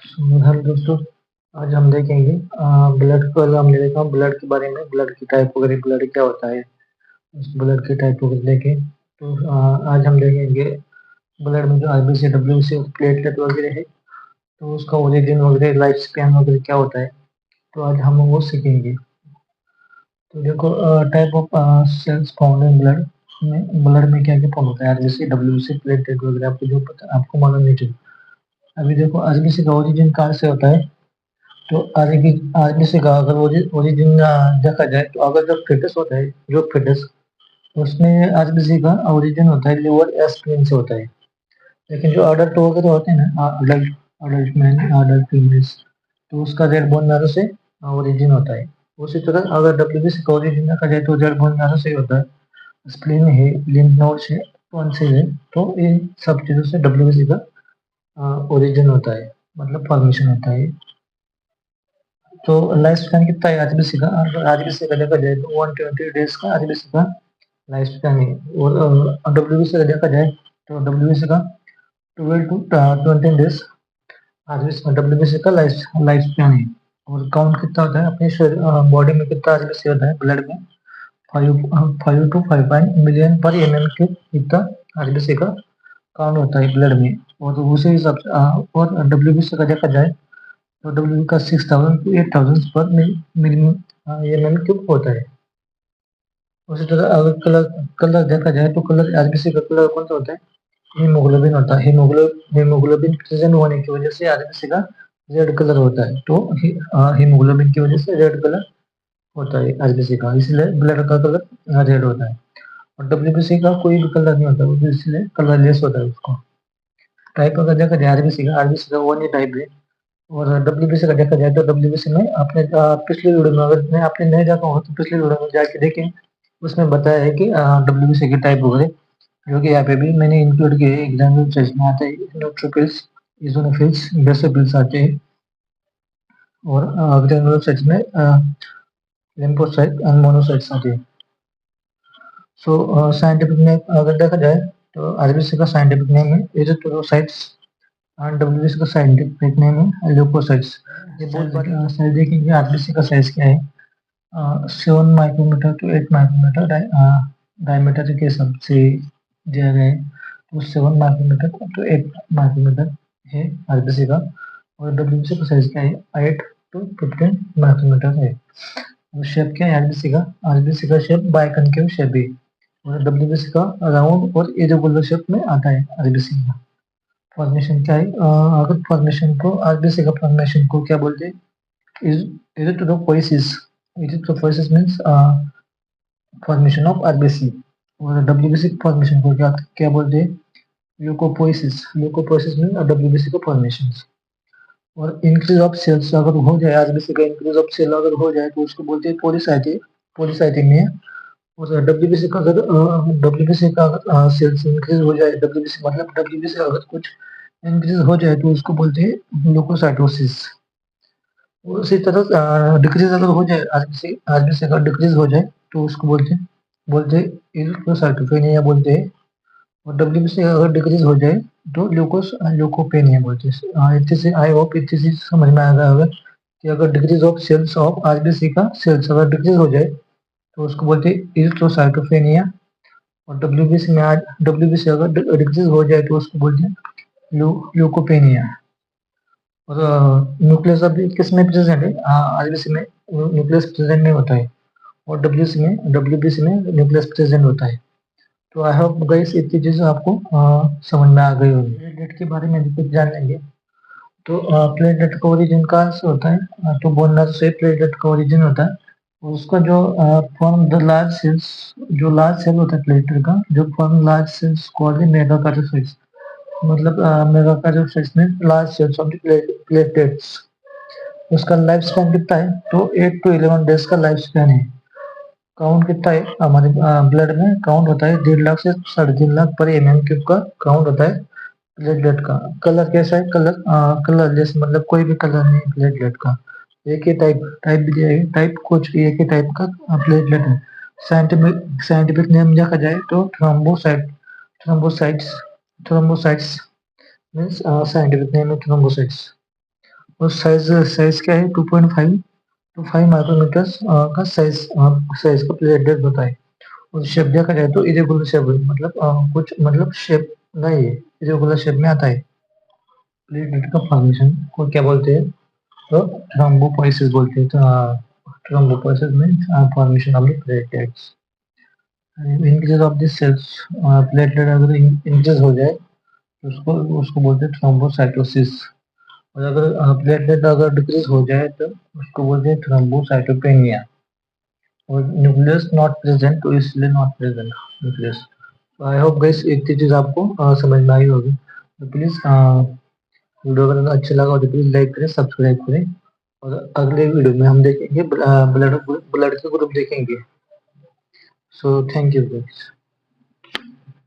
Hello दोस्तों। आज हम देखेंगे ब्लड को। हम देखा ब्लड के बारे में, ब्लड की टाइप वगैरह, ब्लड क्या होता है, उस ब्लड की टाइप वगैरह देखें। तो आज हम देखेंगे ब्लड में जो आरबीसी, डब्ल्यूबीसी और प्लेटलेट वगैरह है, तो उसका ओरिजिन वगैरह, लाइफ स्पैन वगैरह क्या होता है, तो आज हम वो सीखेंगे। तो देखो, type of cells found in blood में, ब्लड में क्या क्या फाउंड होता है, आरबीसी, डब्ल्यूबीसी, प्लेटलेट वगैरह, आपको जो पता, आपको मालूम नहीं चाहिए। अभी देखो, आरबीसी का ओरिजिन कहाँ से होता है। तो आरबीसी का अगर ओरिजिन देखा जाए, तो अगर जो फिटस होता है, जो फिटस, उसमें आरबीसी का ओरिजिन होता है लिवर या स्प्लीन से होता है। लेकिन जो अडल्ट वगैरह होते हैं ना, adult adult man, adult females, तो उसका रेड बोन मैरो से ओरिजिन होता है। उसी तरह अगर डब्ल्यूबीसी का ओरिजिन देखा जाए, तो रेड बोन मैरो से ही होता है। स्प्लीन है, लिम्फ नोड्स है, टॉन्सिल है, तो इन सब चीजों से डब्ल्यूबीसी का ओरिजिन होता है, मतलब फॉर्मेशन होता है। तो लाइफ स्पैन कितना है आरबीसी का? आरबीसी का देखा जाए तो 120 डेज का आरबीसी का लाइफ स्पैन है। और डब्ल्यूबीसी का देखा जाए, तो डब्ल्यूबीसी का 12 to 20 डेज आरबीसी, डब्ल्यूबीसी का लाइफ लाइफ स्पैन है। और काउंट कितना होता है अपने बॉडी में, कितना आरबीसी होता है ब्लड में? 5 to 5.5 मिलियन पर mm³ इतना आरबीसी का काउंट होता है ब्लड में। और उसी हिसाब से और डब्ल्यूबीसी का देखा जाए, तो डब्ल्यू का 6,000 to 8,000 पर मिलियन mm³ होता है। उसी तरह अगर कलर कलर देखा जाए, तो कलर आरबीसी का कलर कौन सा होता है? हीमोग्लोबिन होता है। हीमोग्लोबिन प्रेजेंट होने की वजह से आरबीसी का रेड कलर होता है। तो हीमोग्लोबिन की वजह से रेड कलर होता है आरबीसी का, इसलिए ब्लड का कलर रेड होता है। और डब्ल्यूबीसी का कोई भी कलर नहीं होता, वो इसलिए कलरलेस होता है उसको। टाइप अगर देखा जाए आरबीसी का वन ही टाइप है। और डब्ल्यूबीसी का देखा जाए, तो डब्ल्यूबीसी में आपने पिछले वीडियो में, अगर मैं आपने नहीं देखा हो तो पिछले वीडियो में जाके देखें। उसमें बताया है कि डब्ल्यूबीसी के टाइप वगैरह, जो कि यहाँ पे भी मैंने इंक्लूड किए हैं। एग्जाम वेबसाइट में आते हैं न्यूट्रोफिल्स, इजोनोफिल्स, बेसोफिल्स आते हैं। और एग्जाम वेबसाइट में लिम्फोसाइट एंड मोनोसाइट्स आते हैं। सो साइंटिफिक नेम अगर देखा जाए, तो आरबीसी का साइंटिफिक नेम है एरिथ्रोसाइट्स, और डब्ल्यूबीसी का साइंटिफिक नेम है ल्यूकोसाइट्स। ये बहुत बड़ा साइज देखेंगे, आरबीसी का साइज क्या है? 7 माइक्रोमीटर to 8 माइक्रोमीटर डायमीटर के हिसाब से दिया गया है। तो 7 माइक्रोमीटर to 8 माइक्रोमीटर है आरबीसी का। और डब्ल्यूबीसी का साइज क्या है? 8 to 15 माइक्रोमीटर है। और शेप क्या है आरबीसी का? आरबीसी का शेप बाइकनकेव शेप है। और डब्ल्यूबीसी का राउंड और इरेगुलर शेप में आता है आरबीसी का। फॉर्मेशन क्या है? अगर फॉर्मेशन को, आरबीसी का फॉर्मेशन को क्या बोलते हैं? erythropoiesis। erythropoiesis means formation of RBC. और डब्ल्यूबीसी फॉर्मेशन को क्या क्या बोलते हैं? ल्यूकोपोइसिस। ल्यूकोपोइसिस मीन डब्ल्यूबीसी का फॉर्मेशन। और इंक्रीज ऑफ सेल्स अगर हो जाए, आरबीसी का इंक्रीज ऑफ सेल अगर हो जाए, तो उसको बोलते हैं पोलीसाइटिक, पोलीसाइटिमिया। और डब्ल्यूबीसी का अगर सेल्स इंक्रीज हो जाए, डब्ल्यूबीसी मतलब डब्ल्यूबीसी अगर कुछ इंक्रीज हो जाए, तो उसको बोलते हैं ल्यूकोसाइटोसिस। उसी तरह डिक्रीज अगर हो जाए, आरबीसी अगर डिक्रीज हो जाए, तो उसको बोलते हैं इरिथ्रोसाइटोपेनिया बोलते हैं। और डब्ल्यूबीसी अगर डिक्रीज हो जाए, तो ल्यूकोपेनिया बोलते हैं। इतने से आई होप इतनी चीज समझ में आ गया होगा कि अगर decrease of cells of RBC का सेल्स अगर डिक्रीज हो जाए, तो उसको बोलते हैं इरिथ्रोसाइटोपेनिया। और डब्ल्यूबीसी अगर डिक्रीज हो जाए, तो उसको बोलते हैं ल्यूकोपेनिया। और न्यूक्लियस अभी किसमें प्रेजेंट है? आरबीसी में न्यूक्लियस प्रेजेंट नहीं होता है। और डब्ल्यूबीसी में न्यूक्लियस प्रेजेंट होता है। तो आई होप गाइस इतनी चीजें आपको समझ में आ गई होगी। प्लेटलेट के बारे में भी कुछ जान लेंगे। तो प्लेटलेट का ओरिजिन कहाँ से होता है? तो बोन मैरो से प्लेटलेट का ओरिजिन होता है। और उसका जो फॉर्म द लार्ज सेल्स, जो लार्ज सेल होता है प्लेटलेट का, जो form large cells called megakaryocytes. मतलब मेगाकार्योसाइट्स में large cells of the platelets. उसका लाइफ स्पैन कितना है? तो 8 to 11 डेज का लाइफ स्पैन है। काउंट कितना है? हमारे ब्लड में काउंट होता है 1.5 लाख से 3.5 लाख पर mm³ का काउंट होता है प्लेटलेट का। कलर कैसा है? कलर जैसे, मतलब कोई भी कलर नहीं है प्लेटलेट का। एक ही टाइप भी दिया है, टाइप कुछ भी एक ही टाइप का प्लेटलेट है। साइंटिफिक नेम देखा जाए, तो thrombocytes. Thrombocytes means scientific name है थ्रोम्बोसाइट्स। और साइज साइज क्या है 2.5 टू 5 माइक्रोमीटर्स का साइज साइज का प्लेटलेट होता है। और शेप देखा जाए तो इरेगुलर शेप मतलब कुछ मतलब शेप नहीं है, इरेगुलर शेप में आता है। प्लेटलेट का फॉर्मेशन को क्या बोलते हैं? तो थ्रोम्बोपोइसिस बोलते हैं। तो thrombopoiesis means formation of the platelets. In case of this cells platelet अगर इंक्रीज हो जाए तो उसको उसको बोलते हैं थ्रोम्बोसाइटोसिस। और अगर प्लेटलेट अगर डिक्रीज हो जाए तो उसको बोलते हैं थ्रोम्बोसाइटोपेनिया। और न्यूक्लियस नॉट प्रेजेंट तो इसलिए not present nucleus. I hope guys इतनी चीज आपको समझ में आई होगी। तो प्लीज वीडियो अगर अच्छा लगा हो तो प्लीज लाइक करें, सब्सक्राइब करें। और अगले वीडियो में हम देखेंगे ब्लड ब्लड के ग्रुप देखेंगे। So thank you guys.